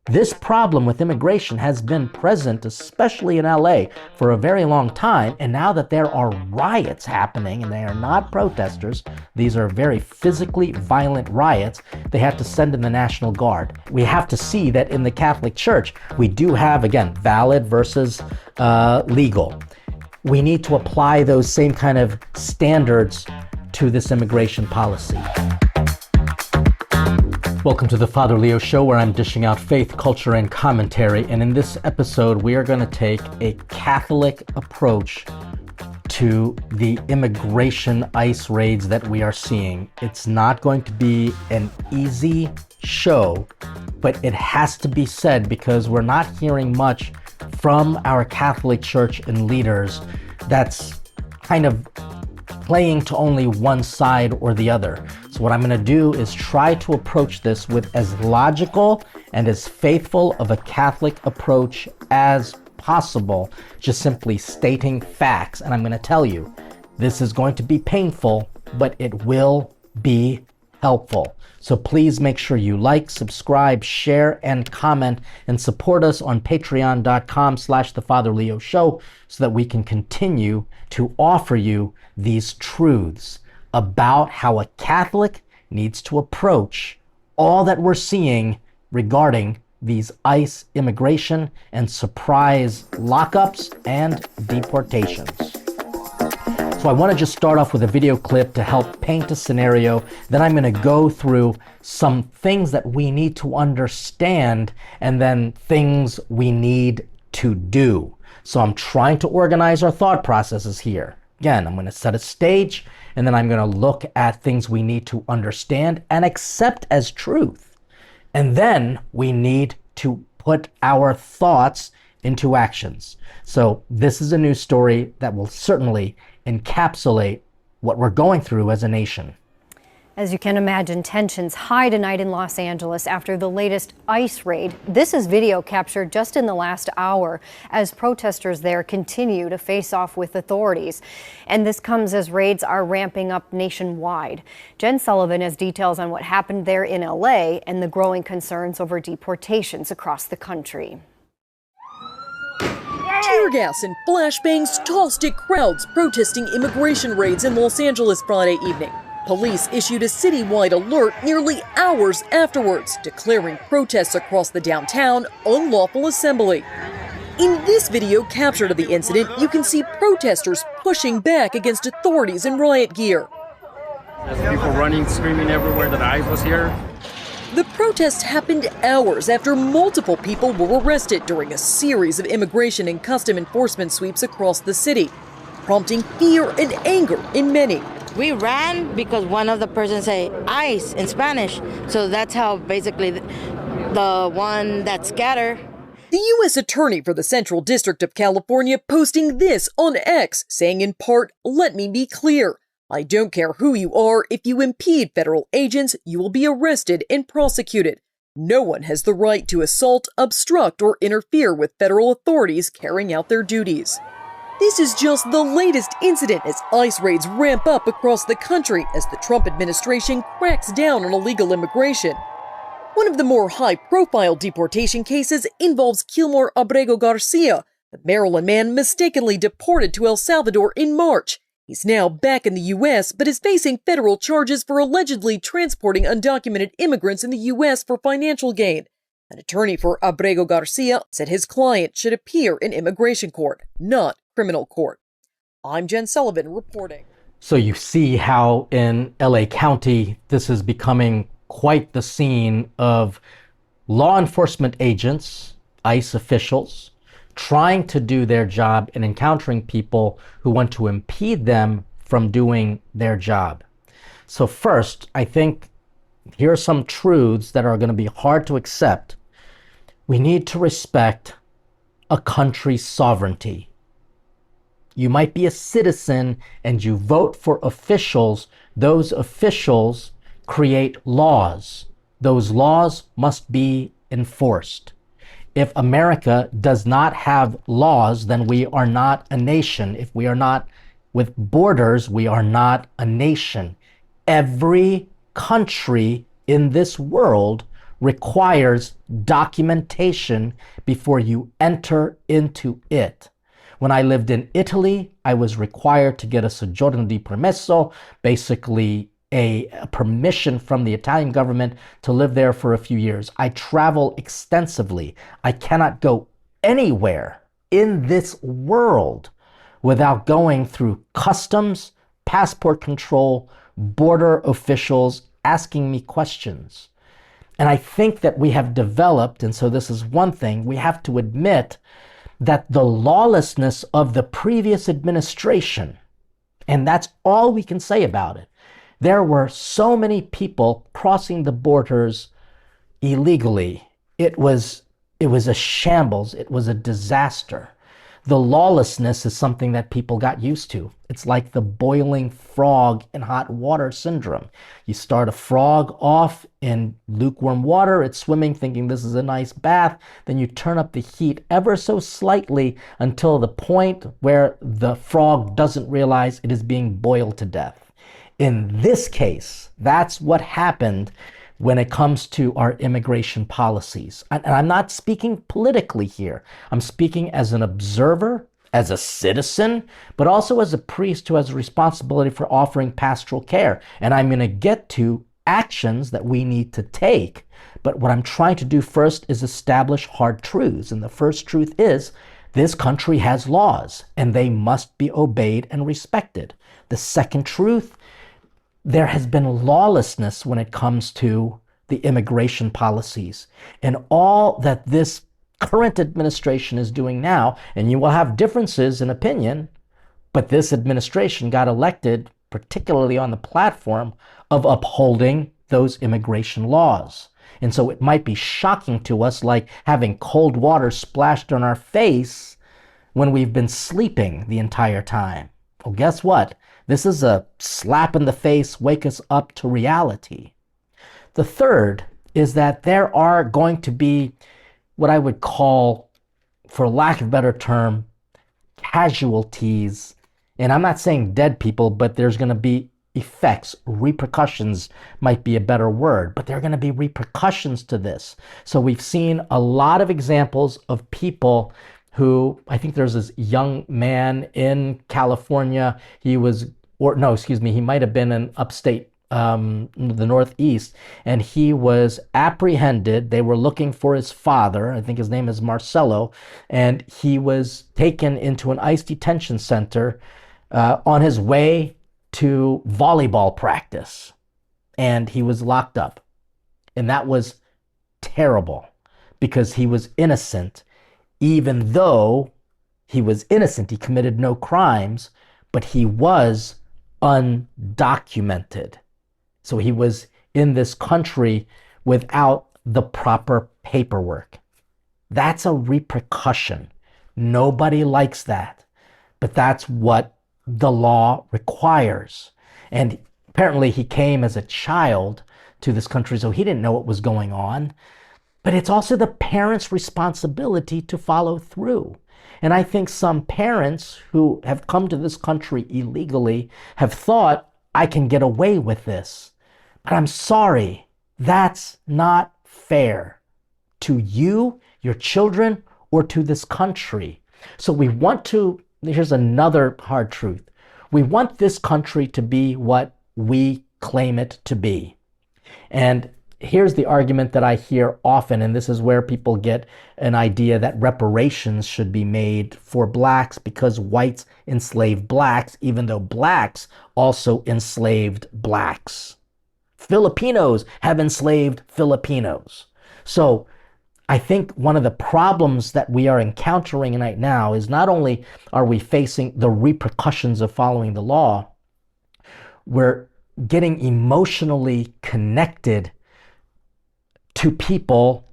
This problem with immigration has been present, especially in LA, for a very long time. And now that there are riots happening, and they are not protesters, these are very physically violent riots, they have to send in the National Guard. We have to see that in the Catholic Church, we do have, again, valid versus legal. We need to apply those same kind of standards to this immigration policy. Welcome to the Father Leo Show, where I'm dishing out faith, culture, and commentary. And in this episode, we are going to take a Catholic approach to the immigration ICE raids that we are seeing. It's not going to be an easy show, but it has to be said because we're not hearing much from our Catholic Church and leaders that's kind of playing to only one side or the other. So what I'm going to do is try to approach this with as logical and as faithful of a Catholic approach as possible, just simply stating facts. And I'm going to tell you, this is going to be painful, but it will be helpful. So please make sure you like, subscribe, share, and comment, and support us on patreon.com/thefatherleo show so that we can continue to offer you these truths about how a Catholic needs to approach all that we're seeing regarding these ICE immigration and surprise lockups and deportations. So I want to just start off with a video clip to help paint a scenario. Then I'm going to go through some things that we need to understand and then things we need to do. So I'm trying to organize our thought processes here. Again, I'm going to set a stage and then I'm going to look at things we need to understand and accept as truth. And then we need to put our thoughts into actions. So this is a news story that will certainly encapsulate what we're going through as a nation. As you can imagine, tensions high tonight in Los Angeles after the latest ICE raid. This is video captured just in the last hour as protesters there continue to face off with authorities. And this comes as raids are ramping up nationwide. Jen Sullivan has details on what happened there in LA and the growing concerns over deportations across the country. Tear gas and flashbangs tossed at crowds protesting immigration raids in Los Angeles Friday evening. Police issued a citywide alert nearly hours afterwards, declaring protests across the downtown unlawful assembly. In this video captured of the incident, you can see protesters pushing back against authorities in riot gear. There's people running, screaming everywhere that ICE was here. The protest happened hours after multiple people were arrested during a series of immigration and custom enforcement sweeps across the city, prompting fear and anger in many. We ran because one of the persons said ICE in Spanish, so that's how basically the one that scattered. The U.S. Attorney for the Central District of California posting this on X, saying in part, "Let me be clear. I don't care who you are, if you impede federal agents, you will be arrested and prosecuted. No one has the right to assault, obstruct, or interfere with federal authorities carrying out their duties." This is just the latest incident as ICE raids ramp up across the country as the Trump administration cracks down on illegal immigration. One of the more high-profile deportation cases involves Kilmore Abrego Garcia, a Maryland man mistakenly deported to El Salvador in March. He's now back in the U.S., but is facing federal charges for allegedly transporting undocumented immigrants in the U.S. for financial gain. An attorney for Abrego Garcia said his client should appear in immigration court, not criminal court. I'm Jen Sullivan reporting. So you see how in LA County, this is becoming quite the scene of law enforcement agents, ICE officials, trying to do their job and encountering people who want to impede them from doing their job. So first, I think here are some truths that are going to be hard to accept. We need to respect a country's sovereignty. You might be a citizen and you vote for officials. Those officials create laws. Those laws must be enforced. If America does not have laws, then we are not a nation. If we are not with borders, we are not a nation. Every country in this world requires documentation before you enter into it. When I lived in Italy, I was required to get a soggiorno di permesso, basically a permission from the Italian government to live there for a few years. I travel extensively. I cannot go anywhere in this world without going through customs, passport control, border officials asking me questions. And I think that we have developed, and so this is one thing, we have to admit that the lawlessness of the previous administration, and that's all we can say about it. There were so many people crossing the borders illegally. It was a shambles. It was a disaster. The lawlessness is something that people got used to. It's like the boiling frog in hot water syndrome. You start a frog off in lukewarm water, it's swimming thinking this is a nice bath, then you turn up the heat ever so slightly until the point where the frog doesn't realize it is being boiled to death. In this case, that's what happened when it comes to our immigration policies. And I'm not speaking politically here. I'm speaking as an observer, as a citizen, but also as a priest who has a responsibility for offering pastoral care. And I'm going to get to actions that we need to take. But what I'm trying to do first is establish hard truths. And the first truth is this country has laws and they must be obeyed and respected. The second truth, there has been lawlessness when it comes to the immigration policies. And all that this current administration is doing now, and you will have differences in opinion, but this administration got elected particularly on the platform of upholding those immigration laws. And so it might be shocking to us, like having cold water splashed on our face when we've been sleeping the entire time. Well, guess what? This is a slap in the face, wake us up to reality. The third is that there are going to be what I would call, for lack of a better term, casualties. And I'm not saying dead people, but there's going to be effects, repercussions might be a better word, but there are going to be repercussions to this. So we've seen a lot of examples of people who, I think there's this young man in California, he might have been in upstate, the Northeast, and he was apprehended. They were looking for his father. I think his name is Marcelo, and he was taken into an ICE detention center on his way to volleyball practice, and he was locked up. And that was terrible because he was innocent. Even though he was innocent, he committed no crimes, but he was undocumented. So he was in this country without the proper paperwork. That's a repercussion. Nobody likes that, but that's what the law requires. And apparently he came as a child to this country, so he didn't know what was going on. But it's also the parents' responsibility to follow through. And I think some parents who have come to this country illegally have thought, I can get away with this. But I'm sorry, that's not fair to you, your children, or to this country. So here's another hard truth. We want this country to be what we claim it to be. And here's the argument that I hear often, and this is where people get an idea that reparations should be made for blacks because whites enslaved blacks, even though blacks also enslaved blacks. Filipinos have enslaved Filipinos. So I think one of the problems that we are encountering right now is not only are we facing the repercussions of following the law, we're getting emotionally connected to people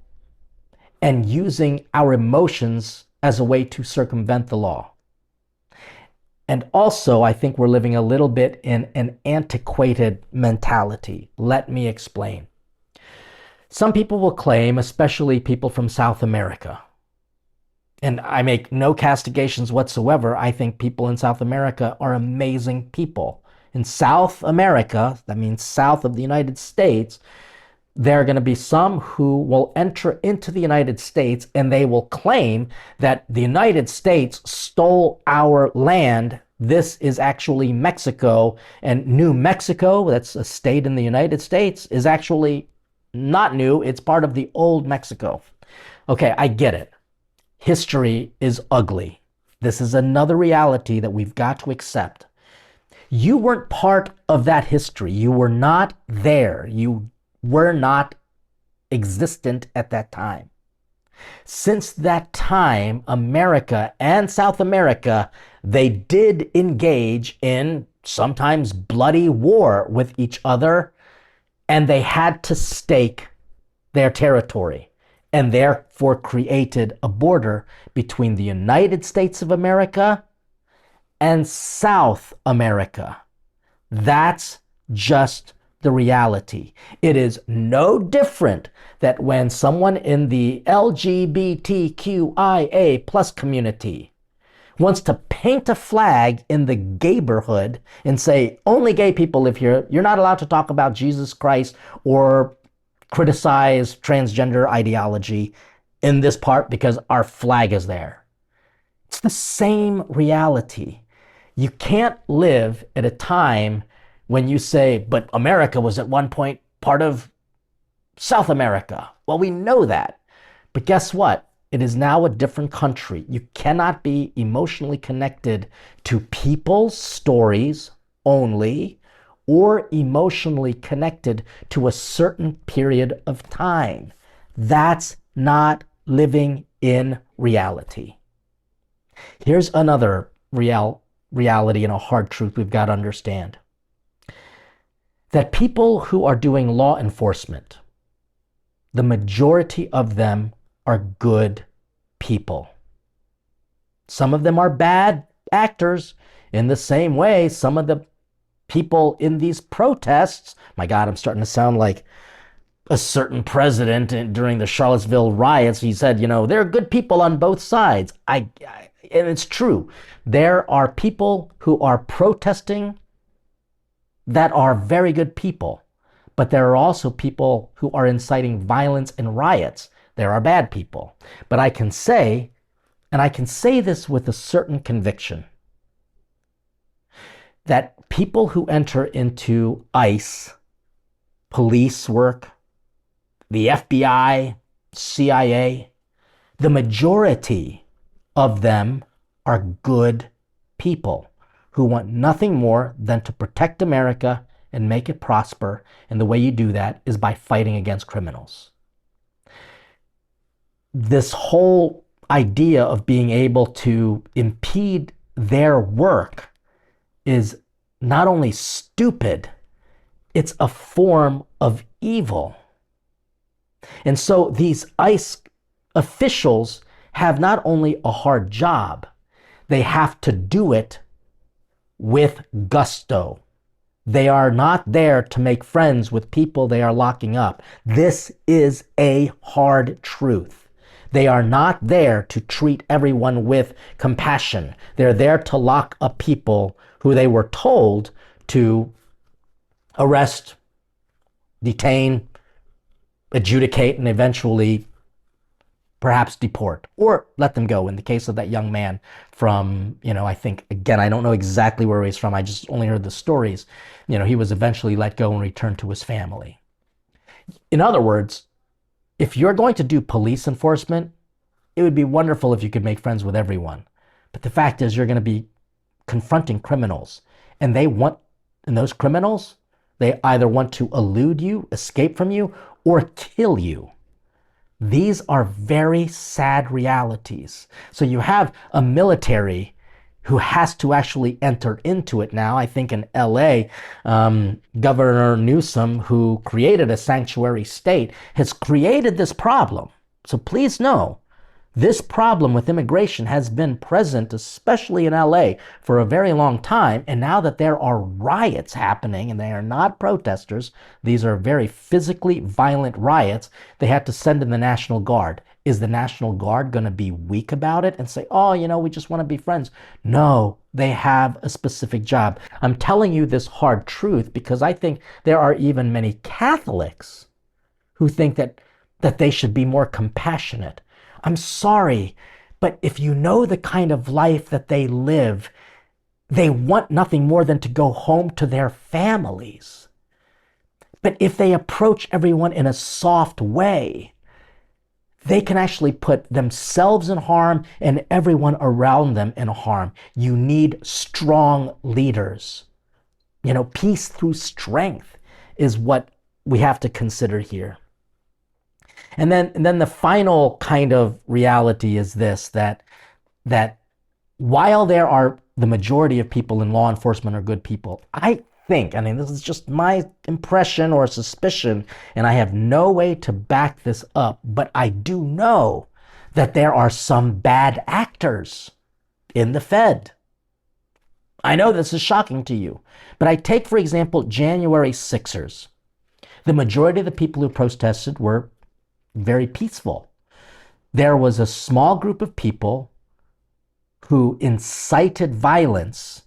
and using our emotions as a way to circumvent the law. And also, I think we're living a little bit in an antiquated mentality. Let me explain. Some people will claim, especially people from South America, and I make no castigations whatsoever. I think people in South America are amazing people. In South America, that means south of the United States, there are going to be some who will enter into the United States and they will claim that the United States stole our land. This is actually Mexico, and New Mexico, that's a state in the United States, is actually not new. It's part of the old Mexico. Okay, I get it. History is ugly. This is another reality that we've got to accept. You weren't part of that history. You were not there. You were not existent at that time. Since that time, America and South America, they did engage in sometimes bloody war with each other, and they had to stake their territory and therefore created a border between the United States of America and South America. That's just the reality. It is no different that when someone in the LGBTQIA plus community wants to paint a flag in the gayborhood and say, only gay people live here, you're not allowed to talk about Jesus Christ or criticize transgender ideology in this part because our flag is there. It's the same reality. You can't live at a time when you say, but America was at one point part of South America. Well, we know that. But guess what? It is now a different country. You cannot be emotionally connected to people's stories only, or emotionally connected to a certain period of time. That's not living in reality. Here's another reality and a hard truth we've got to understand. That people who are doing law enforcement, the majority of them are good people. Some of them are bad actors. In the same way, some of the people in these protests, my God, I'm starting to sound like a certain president during the Charlottesville riots. He said, there are good people on both sides. And it's true. There are people who are protesting that are very good people. But there are also people who are inciting violence and riots. There are bad people. But I can say, and I can say this with a certain conviction, that people who enter into ICE, police work, the FBI, CIA, the majority of them are good people who want nothing more than to protect America and make it prosper. And the way you do that is by fighting against criminals. This whole idea of being able to impede their work is not only stupid, it's a form of evil. And so these ICE officials have not only a hard job, they have to do it with gusto. They are not there to make friends with people they are locking up. This is a hard truth. They are not there to treat everyone with compassion. They're there to lock up people who they were told to arrest, detain, adjudicate, and eventually perhaps deport or let them go. In the case of that young man from, I think, again, I don't know exactly where he's from. I just only heard the stories. He was eventually let go and returned to his family. In other words, if you're going to do police enforcement, it would be wonderful if you could make friends with everyone. But the fact is, you're going to be confronting criminals, and those criminals, they either want to elude you, escape from you, or kill you. These are very sad realities. So you have a military who has to actually enter into it now. I think in LA, Governor Newsom, who created a sanctuary state, has created this problem. So please know, this problem with immigration has been present, especially in LA, for a very long time. And now that there are riots happening, and they are not protesters, these are very physically violent riots, they had to send in the National Guard. Is the National Guard going to be weak about it and say, we just want to be friends? No, they have a specific job. I'm telling you this hard truth because I think there are even many Catholics who think that they should be more compassionate. I'm sorry, but if you know the kind of life that they live, they want nothing more than to go home to their families. But if they approach everyone in a soft way, they can actually put themselves in harm and everyone around them in harm. You need strong leaders. Peace through strength is what we have to consider here. And then the final kind of reality is this, that while there are the majority of people in law enforcement are good people, I think, this is just my impression or suspicion, and I have no way to back this up, but I do know that there are some bad actors in the Fed. I know this is shocking to you, but I take, for example, January 6ers. The majority of the people who protested were very peaceful. There was a small group of people who incited violence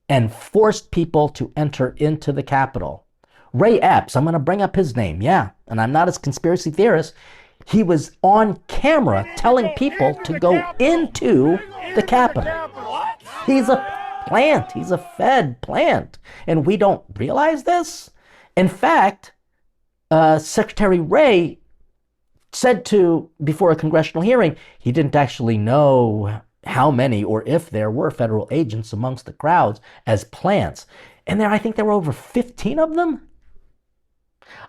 and forced people to enter into the Capitol. Ray Epps, I'm going to bring up his name, yeah, and I'm not a conspiracy theorist. He was on camera telling people to go into the Capitol. He's a plant. He's a Fed plant. And we don't realize this. In fact, Secretary Ray said before a congressional hearing, he didn't actually know how many or if there were federal agents amongst the crowds as plants. And I think there were over 15 of them.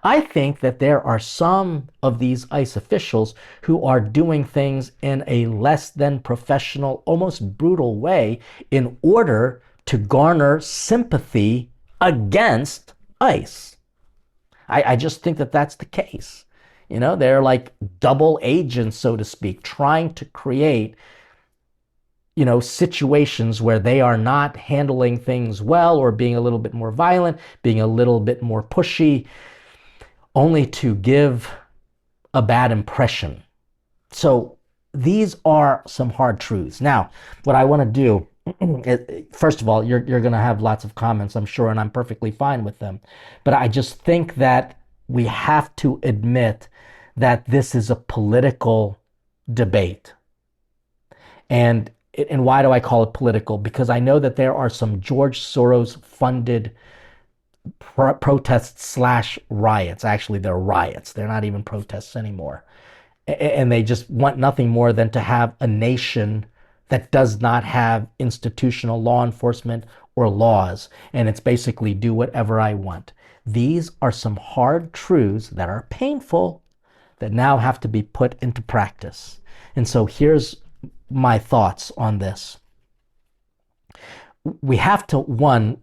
I think that there are some of these ICE officials who are doing things in a less than professional, almost brutal way in order to garner sympathy against ICE. I just think that that's the case. They're like double agents, so to speak, trying to create situations where they are not handling things well or being a little bit more violent, being a little bit more pushy, only to give a bad impression. So these are some hard truths. Now, what I want to do, first of all, you're going to have lots of comments, I'm sure, and I'm perfectly fine with them. But I just think that we have to admit that this is a political debate. And why do I call it political? Because I know that there are some George Soros funded protests / riots. Actually, they're riots. They're not even protests anymore. And they just want nothing more than to have a nation that does not have institutional law enforcement or laws. And it's basically do whatever I want. These are some hard truths that are painful that now have to be put into practice. And so here's my thoughts on this. We have to, one,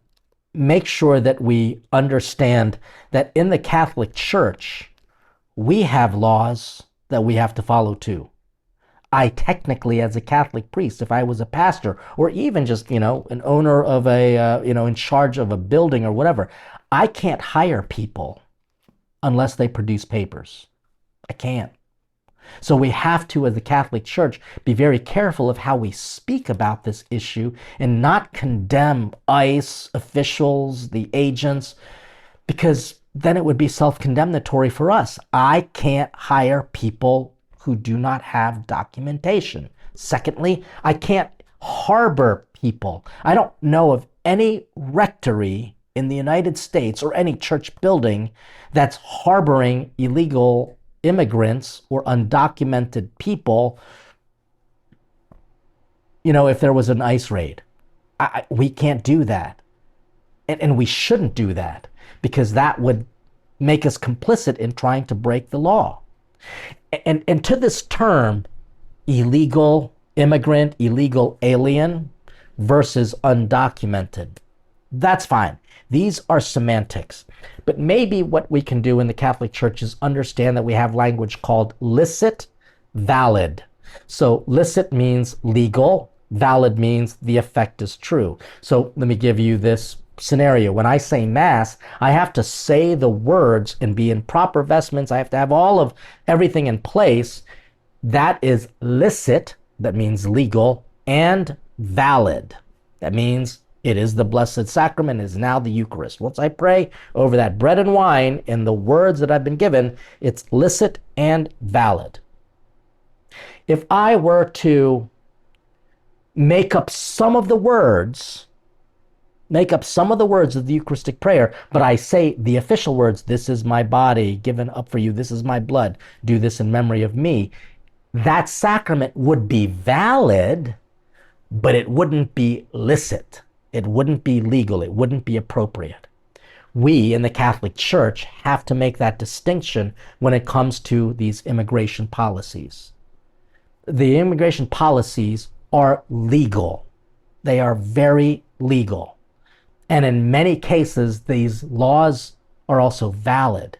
make sure that we understand that in the Catholic Church, we have laws that we have to follow too. I technically, as a Catholic priest, if I was a pastor or even just, an owner of in charge of a building or whatever, I can't hire people unless they produce papers. I can't. So we have to, as the Catholic Church, be very careful of how we speak about this issue and not condemn ICE officials, the agents, because then it would be self-condemnatory for us. I can't hire people who do not have documentation. Secondly, I can't harbor people. I don't know of any rectory in the United States or any church building that's harboring illegal immigrants or undocumented people, if there was an ICE raid. We can't do that. And we shouldn't do that, because that would make us complicit in trying to break the law. And to this term, illegal immigrant, illegal alien versus undocumented, that's fine. These are semantics. But maybe what we can do in the Catholic Church is understand that we have language called licit, valid. So licit means legal, valid means the effect is true. So let me give you this scenario. When I say Mass, I have to say the words and be in proper vestments. I have to have everything in place. That is licit, that means legal, and valid. That means It is the Blessed Sacrament, it is now the Eucharist. Once I pray over that bread and wine in the words that I've been given, it's licit and valid. If I were to make up some of the words of the Eucharistic prayer, but I say the official words, this is my body given up for you, this is my blood, do this in memory of me, that sacrament would be valid, but it wouldn't be licit. It wouldn't be legal. It wouldn't be appropriate. We in the Catholic Church have to make that distinction when it comes to these immigration policies. The immigration policies are legal. They are very legal. And in many cases, these laws are also valid.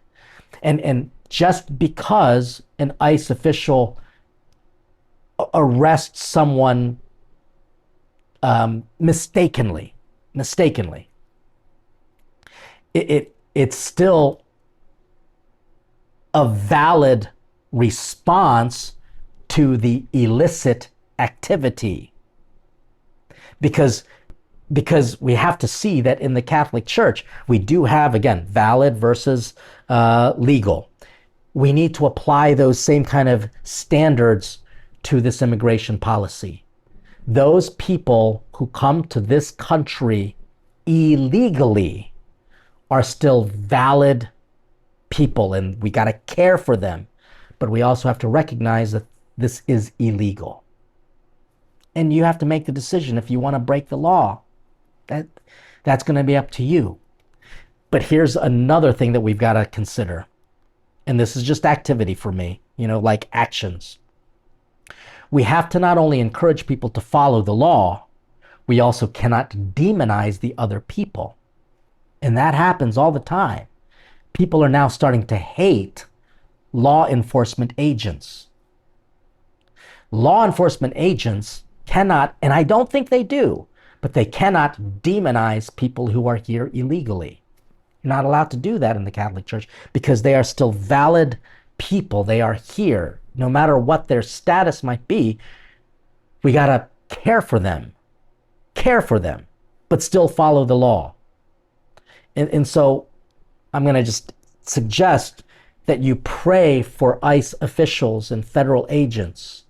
And just because an ICE official arrests someone mistakenly, it's still a valid response to the illicit activity. Because we have to see that in the Catholic Church, we do have, again, valid versus legal. We need to apply those same kind of standards to this immigration policy. Those people who come to this country illegally are still valid people, and we got to care for them. But we also have to recognize that this is illegal. And you have to make the decision if you want to break the law. That's going to be up to you. But here's another thing that we've got to consider. And this is just activity for me, like actions. We have to not only encourage people to follow the law, we also cannot demonize the other people. And that happens all the time. People are now starting to hate law enforcement agents. Law enforcement agents cannot, and I don't think they do, but they cannot demonize people who are here illegally. You're not allowed to do that in the Catholic Church because they are still valid people. They are here. No matter what their status might be, we got to care for them, but still follow the law. And so I'm going to just suggest that you pray for ICE officials and federal agents.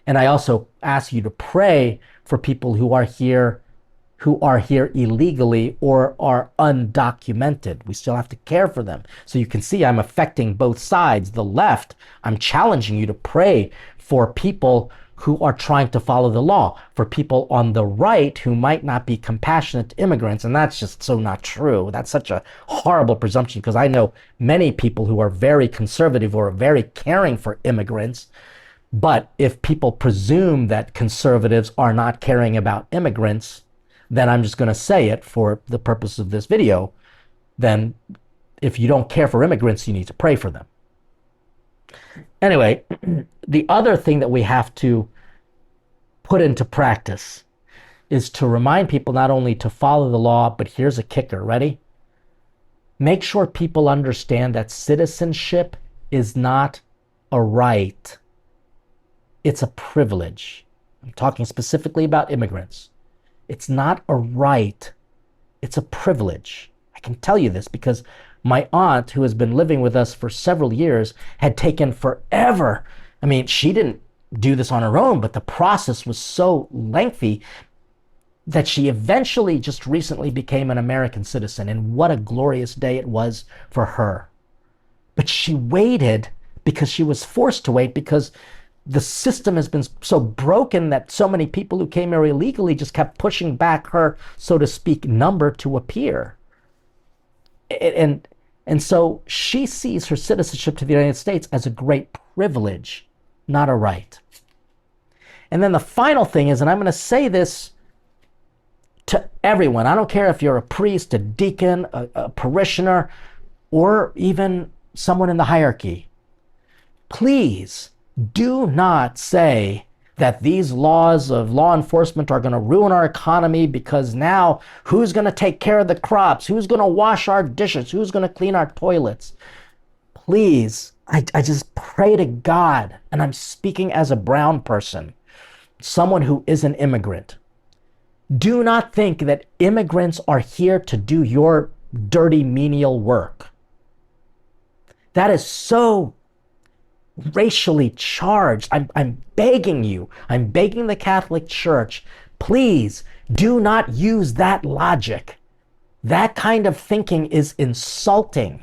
And I also ask you to pray for people who are here illegally or are undocumented. We still have to care for them. So you can see I'm affecting both sides. The left, I'm challenging you to pray for people who are trying to follow the law, for people on the right who might not be compassionate to immigrants. And that's just so not true. That's such a horrible presumption, because I know many people who are very conservative or are very caring for immigrants. But if people presume that conservatives are not caring about immigrants, then I'm just going to say it for the purpose of this video. Then if you don't care for immigrants, you need to pray for them. Anyway, the other thing that we have to put into practice is to remind people not only to follow the law, but here's a kicker. Ready? Make sure people understand that citizenship is not a right. It's a privilege. I'm talking specifically about immigrants. It's not a right. It's a privilege. I can tell you this because my aunt, who has been living with us for several years, had taken forever. I mean, she didn't do this on her own, but the process was so lengthy that she eventually just recently became an American citizen. And what a glorious day it was for her. But she waited because she was forced to wait, because the system has been so broken that so many people who came here illegally just kept pushing back her, so to speak, number to appear. And so she sees her citizenship to the United States as a great privilege, not a right. And then the final thing is, and I'm going to say this to everyone, I don't care if you're a priest, a deacon, a parishioner, or even someone in the hierarchy, please do not say that these laws of law enforcement are going to ruin our economy, because now who's going to take care of the crops? Who's going to wash our dishes? Who's going to clean our toilets? Please, I just pray to God, and I'm speaking as a brown person, someone who is an immigrant. Do not think that immigrants are here to do your dirty menial work. That is so racially charged. I'm begging you, I'm begging the Catholic Church, please do not use that logic. That kind of thinking is insulting.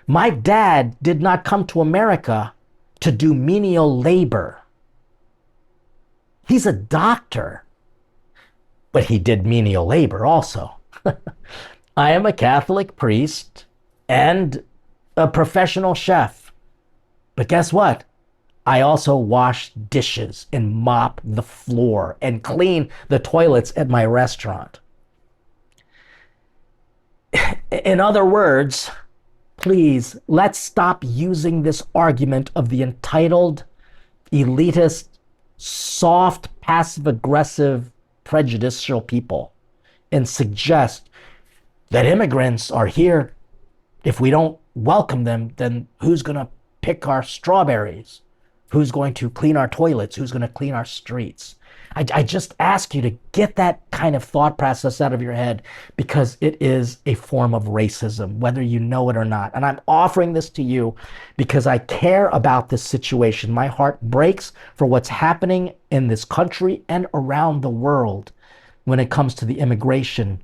My dad did not come to America to do menial labor. He's a doctor, but he did menial labor also. I am a Catholic priest and a professional chef. But guess what? I also wash dishes and mop the floor and clean the toilets at my restaurant. In other words, please, let's stop using this argument of the entitled, elitist, soft, passive-aggressive, prejudicial people and suggest that immigrants are here. If we don't welcome them, then who's going to pick our strawberries? Who's going to clean our toilets? Who's going to clean our streets? I just ask you to get that kind of thought process out of your head, because it is a form of racism, whether you know it or not. And I'm offering this to you because I care about this situation. My heart breaks for what's happening in this country and around the world when it comes to the immigration.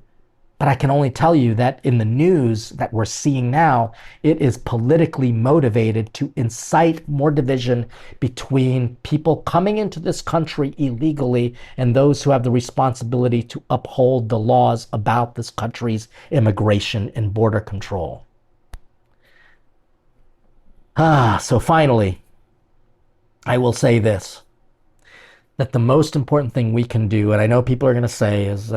But I can only tell you that in the news that we're seeing now, it is politically motivated to incite more division between people coming into this country illegally and those who have the responsibility to uphold the laws about this country's immigration and border control. So finally, I will say this, that the most important thing we can do, and I know people are going to say, is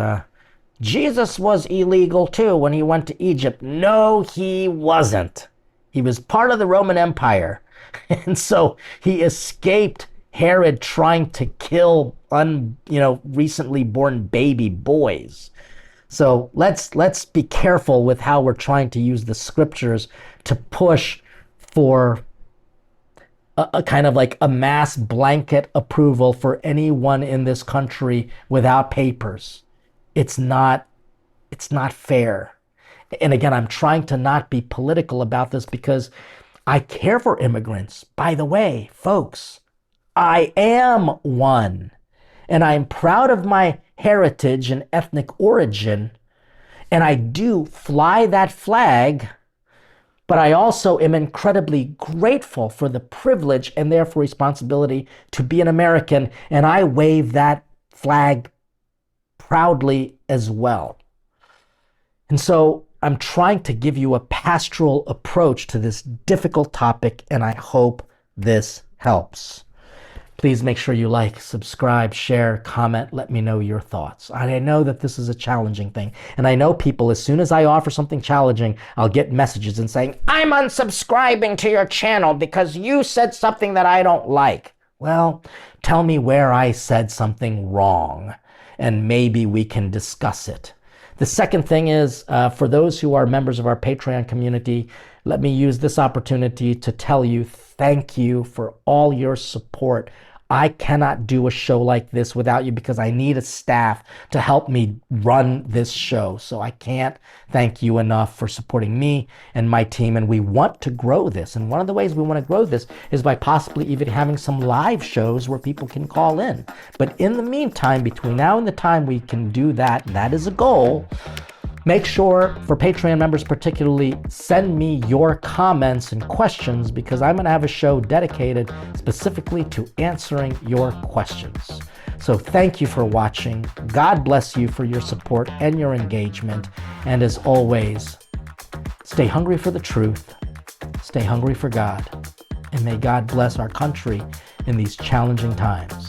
Jesus was illegal too when he went to Egypt. No, he wasn't. He was part of the Roman Empire. And so he escaped Herod trying to kill recently born baby boys. So let's be careful with how we're trying to use the scriptures to push for a kind of like a mass blanket approval for anyone in this country without papers. It's not fair. And again, I'm trying to not be political about this because I care for immigrants. By the way, folks, I am one. And I'm proud of my heritage and ethnic origin. And I do fly that flag. But I also am incredibly grateful for the privilege and therefore responsibility to be an American. And I wave that flag proudly as well. And so I'm trying to give you a pastoral approach to this difficult topic, and I hope this helps. Please make sure you like, subscribe, share, comment, let me know your thoughts. I know that this is a challenging thing, and I know people, as soon as I offer something challenging, I'll get messages and saying, I'm unsubscribing to your channel because you said something that I don't like. Well, tell me where I said something wrong, and maybe we can discuss it. The second thing is, for those who are members of our Patreon community, let me use this opportunity to tell you thank you for all your support. I cannot do a show like this without you because I need a staff to help me run this show. So I can't thank you enough for supporting me and my team. And we want to grow this. And one of the ways we want to grow this is by possibly even having some live shows where people can call in. But in the meantime, between now and the time we can do that, that is a goal. Make sure, for Patreon members particularly, send me your comments and questions because I'm going to have a show dedicated specifically to answering your questions. So thank you for watching. God bless you for your support and your engagement. And as always, stay hungry for the truth, stay hungry for God, and may God bless our country in these challenging times.